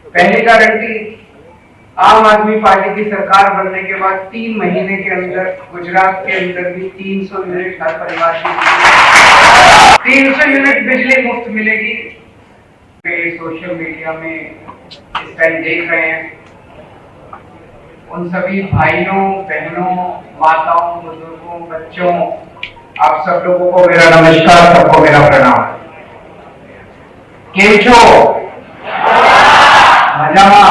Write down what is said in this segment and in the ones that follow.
पहली गारंटी, आम आदमी पार्टी की सरकार बनने के बाद 3 महीने के अंदर गुजरात के अंदर भी 300 यूनिट हर परिवार की 300 यूनिट बिजली मुफ्त मिलेगी। सोशल मीडिया में इस टाइम देख रहे हैं, उन सभी भाइयों बहनों माताओं बुजुर्गों बच्चों, आप सब लोगों को मेरा नमस्कार, सबको मेरा प्रणाम। केम छो? मजामा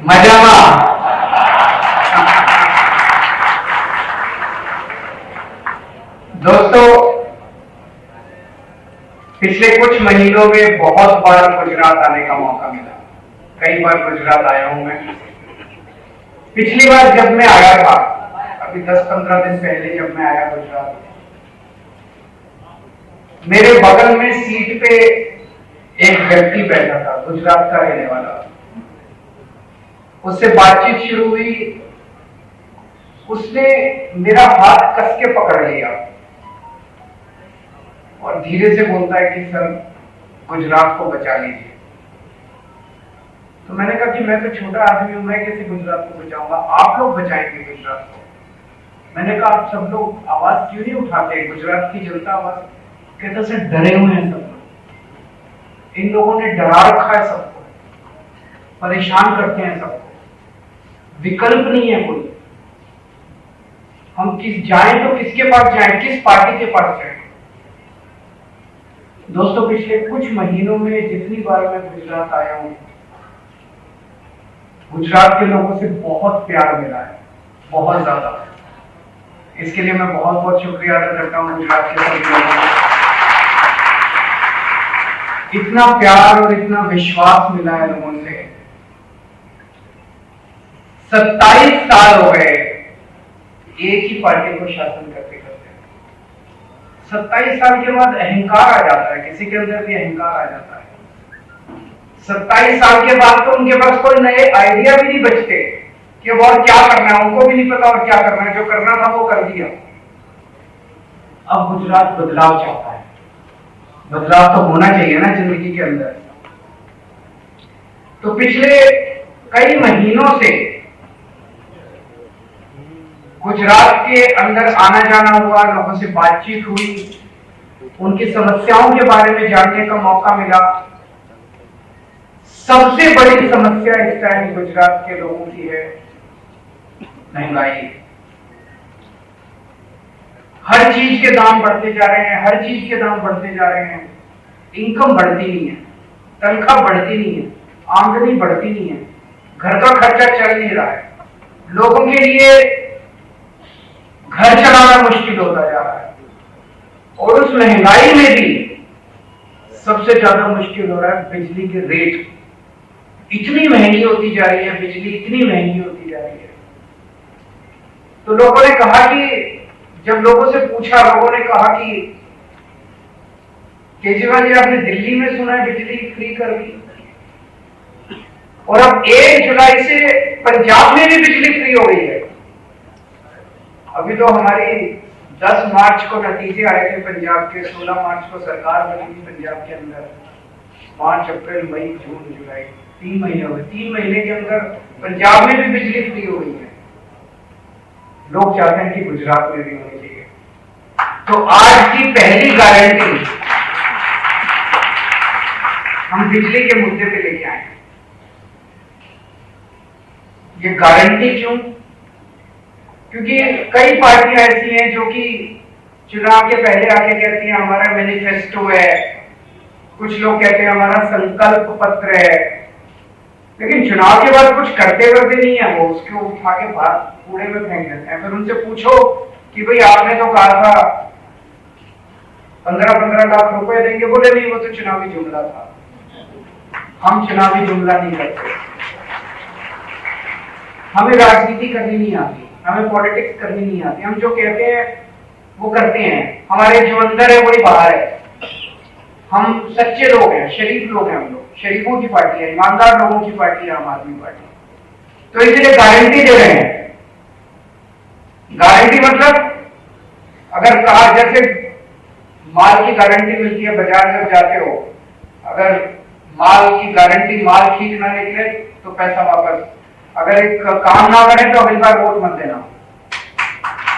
मजामा। दोस्तों, पिछले कुछ महीनों में बहुत बार गुजरात आने का मौका मिला, कई बार गुजरात आया हूं मैं। पिछली बार जब मैं आया था, अभी 10-15 दिन पहले जब मैं आया गुजरात, मेरे बगल में सीट पे एक व्यक्ति बैठा था, गुजरात का रहने वाला। उससे बातचीत शुरू हुई, उसने मेरा हाथ कस के पकड़ लिया और धीरे से बोलता है कि सर गुजरात को बचा लीजिए। तो मैंने कहा कि मैं तो छोटा आदमी हूं, मैं कैसे गुजरात को बचाऊंगा, आप लोग बचाएंगे गुजरात को। मैंने कहा आप सब लोग आवाज क्यों नहीं उठाते, गुजरात की जनता आवाज। कहते से डरे हुए हैं सब लोग, इन लोगों ने डरा रखा है सबको, परेशान करते हैं सबको, विकल्प नहीं है कोई। हम किस जाएं तो किसके पास जाएं, किस पार्टी के पास जाएं। दोस्तों, पिछले कुछ महीनों में जितनी बार मैं गुजरात आया हूं, गुजरात के लोगों से बहुत प्यार मिला है, बहुत ज्यादा। इसके लिए मैं बहुत बहुत शुक्रिया अदा करता हूं गुजरात के सभी लोगों का। इतना प्यार और इतना विश्वास मिला है लोगों से। 27 साल हो गए एक ही पार्टी को शासन करते करते। 27 साल के बाद अहंकार आ जाता है, किसी के अंदर भी अहंकार आ जाता है। 27 साल के बाद तो उनके पास कोई नए आइडिया भी नहीं बचते कि अब और क्या करना है, उनको भी नहीं पता और क्या करना है, जो करना था वो कर दिया। अब गुजरात बदलाव चाहता है, बदलाव तो होना चाहिए ना जिंदगी के अंदर। तो पिछले कई महीनों से गुजरात के अंदर आना जाना हुआ, लोगों से बातचीत हुई, उनकी समस्याओं के बारे में जानने का मौका मिला। सबसे बड़ी समस्या इस टाइम गुजरात के लोगों की है महंगाई। हर चीज के दाम बढ़ते जा रहे हैं, हर चीज के दाम बढ़ते जा रहे हैं। इनकम बढ़ती नहीं है, तनख्वाह बढ़ती नहीं है, आमदनी बढ़ती नहीं है, घर का खर्चा चल नहीं रहा है, लोगों के लिए घर चलाना मुश्किल होता जा रहा है। और उस महंगाई में भी सबसे ज्यादा मुश्किल हो रहा है बिजली के रेट। इतनी महंगी होती जा रही है बिजली, इतनी महंगी होती जा रही है। तो लोगों ने कहा कि, जब लोगों से पूछा, लोगों ने कहा कि केजरीवाल जी आपने दिल्ली में सुना है बिजली फ्री कर दी, और अब 1 जुलाई से पंजाब में भी बिजली फ्री हो गई है। अभी तो हमारी 10 मार्च को नतीजे आए थे पंजाब के, 16 मार्च को सरकार बनी थी पंजाब के अंदर। मार्च अप्रैल मई जून जुलाई 3 महीने हो गए। 3 महीने के अंदर पंजाब में भी बिजली फ्री हो गई है। लोग चाहते हैं कि गुजरात में भी होनी चाहिए। तो आज की पहली गारंटी हम बिजली के मुद्दे पे लेके आए। ये गारंटी क्यों? क्योंकि कई पार्टियां ऐसी हैं जो कि चुनाव के पहले आके कहती हैं हमारा मैनिफेस्टो है, कुछ लोग कहते हैं हमारा संकल्प पत्र है, लेकिन चुनाव के बाद कुछ करते नहीं है, वो उसको उठा के बाहर कूड़े में फेंक देते हैं। फिर उनसे पूछो कि भाई आपने तो कहा था 15-15 लाख रुपए देंगे, बोले नहीं वो तो चुनावी जुमला था। हम चुनावी जुमला नहीं करते, हमें राजनीति करनी नहीं आती, हमें पॉलिटिक्स करनी नहीं आती। हम जो कहते हैं वो करते हैं, हमारे जो अंदर है वही बाहर है। हम सच्चे लोग हैं, शरीफ लोग हैं, हम लोग शरीफों की पार्टी है, ईमानदार लोगों की पार्टी है आम आदमी पार्टी। तो इसलिए गारंटी दे रहे हैं। गारंटी मतलब अगर कहा, जैसे माल की गारंटी मिलती है, बाजार जब जाते हो, अगर माल की गारंटी, माल ठीक ना निकले तो पैसा वापस, अगर एक काम ना करे तो अगली बार वोट मत देना।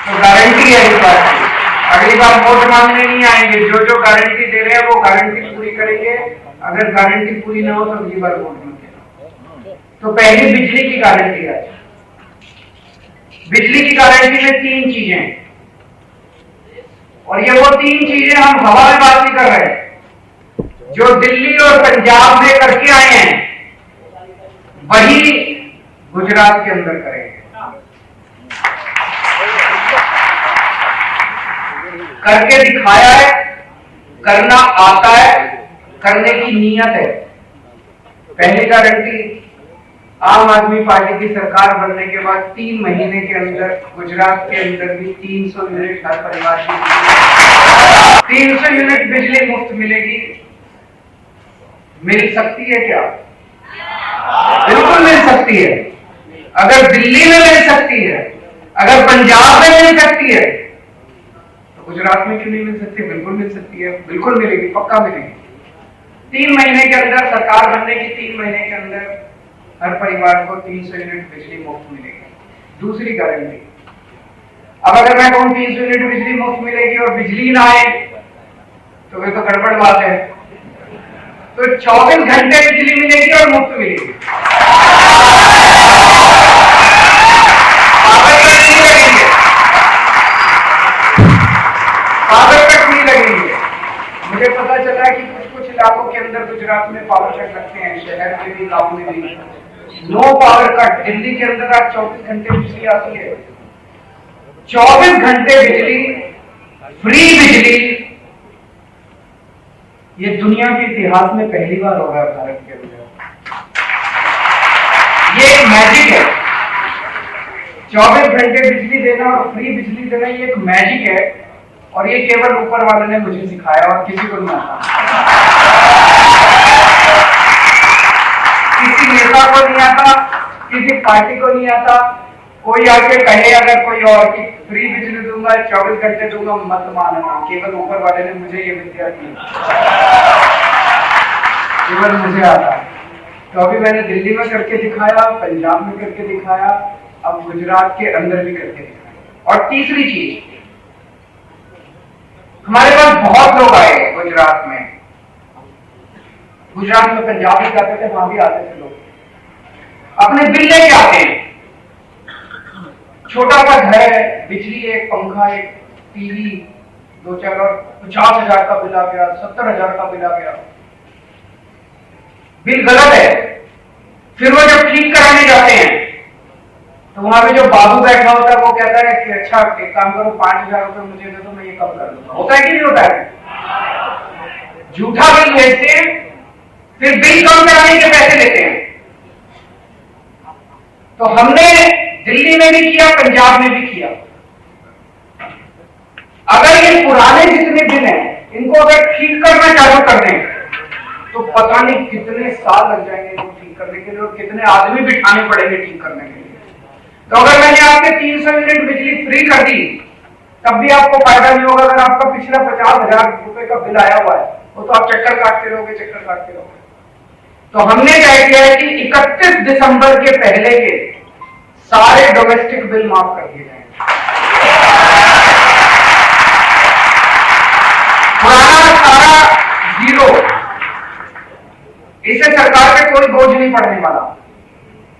तो गारंटी है इस बात की, अगली बार वोट मांगने नहीं आएंगे, जो जो गारंटी दे रहे हैं वो गारंटी पूरी करेंगे, अगर गारंटी पूरी ना हो तो अगली बार वोट मत देना। तो पहली बिजली की गारंटी है। बिजली की गारंटी में 3 चीजें, और ये वो 3 चीजें हम हवा में बात नहीं कर रहे, जो दिल्ली और पंजाब में करके आए हैं वही गुजरात के अंदर करेंगे। करके दिखाया है, करना आता है, करने की नीयत है। पहली गारंटी, आम आदमी पार्टी की सरकार बनने के बाद 3 महीने के अंदर गुजरात के अंदर भी 300 यूनिट हर परिवार की 300 यूनिट बिजली मुफ्त मिलेगी। मिल सकती है क्या? बिल्कुल मिल सकती है। अगर दिल्ली में मिल सकती है, अगर पंजाब में मिल सकती है, तो गुजरात में क्यों नहीं मिल सकती? बिल्कुल मिल सकती है, बिल्कुल मिलेगी, पक्का मिलेगी। 3 महीने के अंदर, सरकार बनने की 3 महीने के अंदर हर परिवार को 300 यूनिट बिजली मुफ्त मिलेगी। दूसरी गारंटी, अब अगर मैं कहूं 300 यूनिट बिजली मुफ्त मिलेगी और बिजली ना आए तो ये तो गड़बड़ बात है। तो 24 घंटे बिजली मिलेगी और मुफ्त मिलेगी। पावर कट नहीं लगेंगे, पावर कट नहीं लगेंगे। मुझे पता चला है कि कुछ इलाकों के अंदर गुजरात में पावर कट लगते हैं, शहर में भी, गांव में भी। No power cut. दिल्ली के अंदर आज 24 घंटे बिजली आती है, 24 घंटे बिजली, फ्री बिजली। ये दुनिया के इतिहास में पहली बार हो रहा है भारत के अंदर। ये एक मैजिक है। 24 घंटे बिजली देना और फ्री बिजली देना, ये एक मैजिक है, और ये केवल ऊपर वाले ने मुझे सिखाया और किसी को नहीं आता। किसी नेता को नहीं आता, किसी पार्टी को नहीं आता। कोई आके कहे अगर कोई और की फ्री बिजली दूंगा, 24 घंटे दूंगा, मत मानना, केवल ऊपर वाले ने मुझे ये विद्या दी, केवल मुझे आता। तो अभी मैंने दिल्ली में करके दिखाया, पंजाब में करके दिखाया, अब गुजरात के अंदर भी करके दिखाया। और तीसरी चीज, हमारे पास बहुत लोग आए गुजरात में। गुजरात में पंजाबी जाते थे, वहां भी आते थे लोग, अपने बिल लेके आते हैं। छोटा सा घर है, बिजली एक, पंखा एक, टीवी 2-4 और 50,000 का बिल आ गया, 70,000 का बिल आ गया। बिल गलत है। फिर वो जब ठीक कराने जाते हैं तो वहां पे जो बाबू बैठा होता है वो कहता है कि अच्छा एक काम करो, 5,000 रुपए मुझे दे दो, मैं ये कम कर दूंगा। होता है कि नहीं होता है? झूठा बिल भेजते हैं, फिर बिल कम कराने के पैसे लेते हैं। तो हमने दिल्ली में भी किया, पंजाब में भी किया। अगर ये पुराने जितने बिल हैं, इनको अगर ठीक करना चालू कर दें तो पता नहीं कितने साल लग जाएंगे इनको ठीक करने के लिए, और कितने आदमी बिठाने पड़ेंगे ठीक करने के लिए। तो अगर मैंने आपके 300 यूनिट बिजली फ्री कर दी, तब भी आपको फायदा नहीं होगा। अगर आपका पिछला 50,000 रुपए का बिल आया हुआ है, वो तो आप चक्कर काटते रहोगे, चक्कर काटते रहोगे। तो हमने तय किया है कि 31 दिसंबर के पहले के सारे डोमेस्टिक बिल माफ कर दिए जाएंगे। पुराना सारा जीरो, इससे सरकार पे कोई बोझ नहीं पड़ने वाला।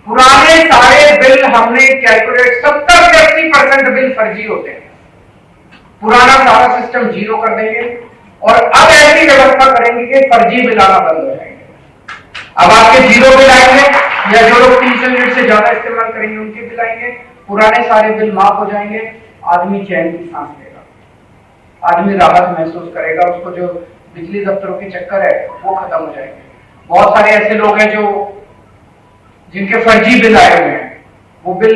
पुराने सारे बिल हमने कैलकुलेट, 70 से 80% बिल फर्जी होते हैं। पुराना सारा सिस्टम जीरो कर देंगे और अब ऐसी व्यवस्था करेंगे कि फर्जी बिल आना बंद हो जाएंगे। अब आपके जीरो बिल आएंगे, या जो लोग 300 यूनिट से ज्यादा इस्तेमाल करेंगे उनके बिल आएंगे, पुराने सारे बिल माफ हो जाएंगे। आदमी चैन की सांस लेगा, आदमी राहत महसूस करेगा, उसको जो बिजली दफ्तरों के चक्कर है वो खत्म हो जाएंगे। बहुत सारे ऐसे लोग हैं जो जिनके फर्जी बिल आए हुए हैं, वो बिल